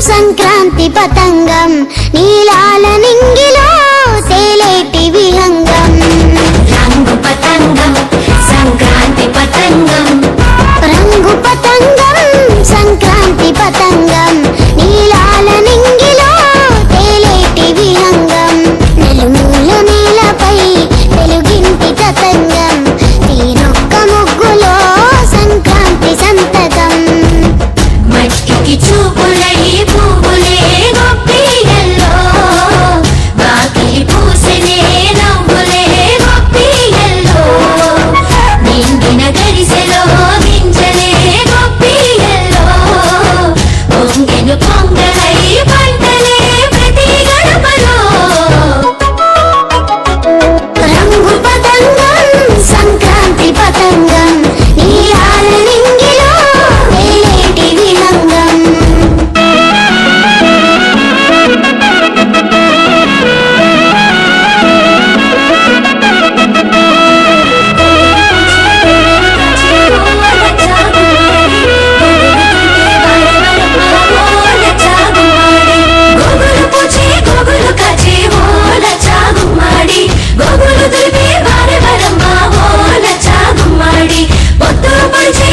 సంక్రాంతి పతంగం నీలాల నింగిలో తేలేటి విహంగం. రంగు పతంగం సంక్రాంతి పతంగం, రంగు పతంగం సంక్రాంతి పతంగం నీలాల నింగిలో తేలేటి విహంగం. నెలుమూల నేలపై వెలుగింటి తతంగం తీరొక్క ముగ్గులో సంక్రాంతి సంతకం. మట్టికి చూపులై పువ్వులే గొప్పియల్లో, వాకిలి పూసెనే నవ్వులే గొప్పియల్లో, నిండిన గరిసెలో గింజలే గొప్పియల్లో, పొంగెను పొంగలై పంటలే ప్రతి గడపలో. రంగు పతంగం సంక్రాంతి పతంగం నీలాల నింగిలో తేలేటి విహంగం. గోగులు పూచే గోగులు కాచే ఓల చాగుమ్మాడి, గోగులు దులిపే వారె వరమ్మ ఓల చాగుమ్మాడి, పొద్దు పొడిచే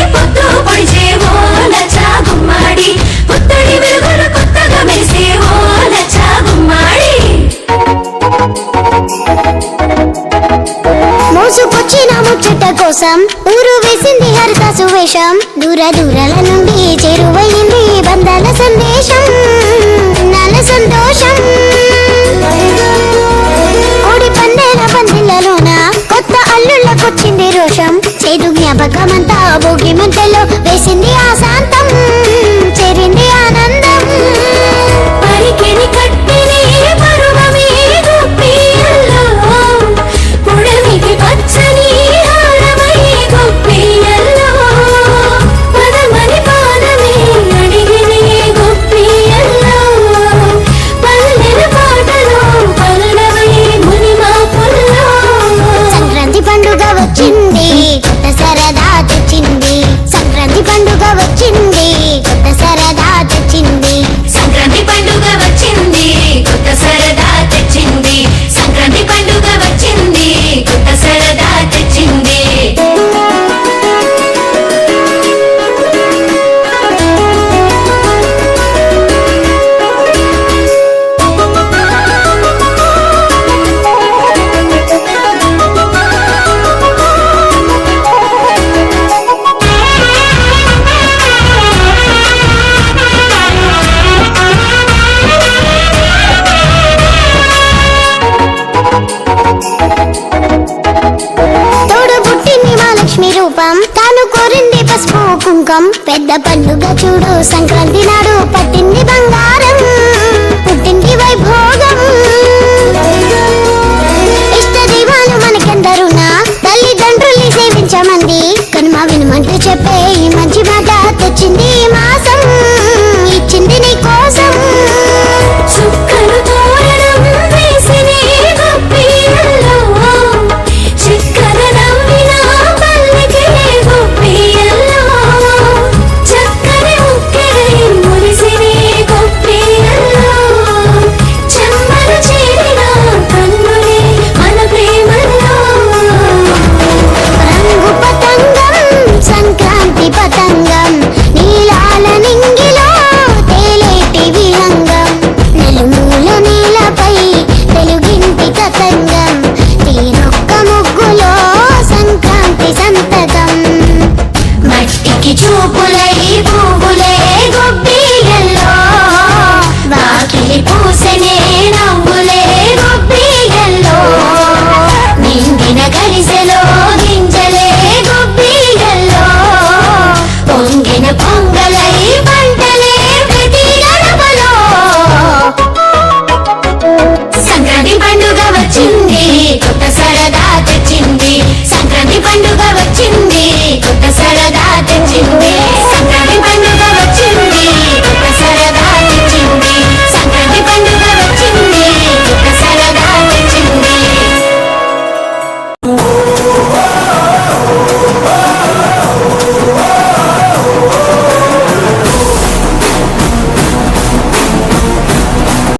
ఓల చాగుమ్మాడి, పుత్తడి వెలుగులు కొత్తగా మెరిసే ఓల చాగుమ్మాడి. మోసుకొచ్చిన ముచ్చట కోసం ఊరు వేసింది హరితాసు వేషం. దూర దూరాల నుండి చేరువైంది బంధాల సందేశం, నల సంతోషం. కోడి పందేల పందిళ్ళలోన కొత్త అల్లుళ్ళకొచ్చింది రోషం. చేదు జ్ఞాపకమంతా భోగి మంటలో వేసింది ఆశాంతం, చేరింది ఆనందం. పరికిణి కట్టిని పరువమే గొప్పియల్లో, పుడమికి పచ్చని హారమై గొప్పియల్లో, పదమని పాదమే అడిగినే గొప్పియల్లో, పల్లెల పాటలో పల్లవై మునిమాపుల్లో. సంక్రాంతి పండుగ వచ్చింది కొత్త సరదా తెచ్చింది, సంక్రాంతి పండుగ వచ్చింది కొత్త సరదా తెచ్చింది. సంక్రాంతి పండుగ వచ్చింది కొత్త సరదా తెచ్చింది, సంక్రాంతి పండుగ వచ్చింది కొత్త సరదా తెచ్చింది. తోడు పుట్టింది మా లక్ష్మి రూపం, తాను కోరింది పసుపు కుంకం. పెద్ద పండుగ చూడు సంక్రాంతి నాడు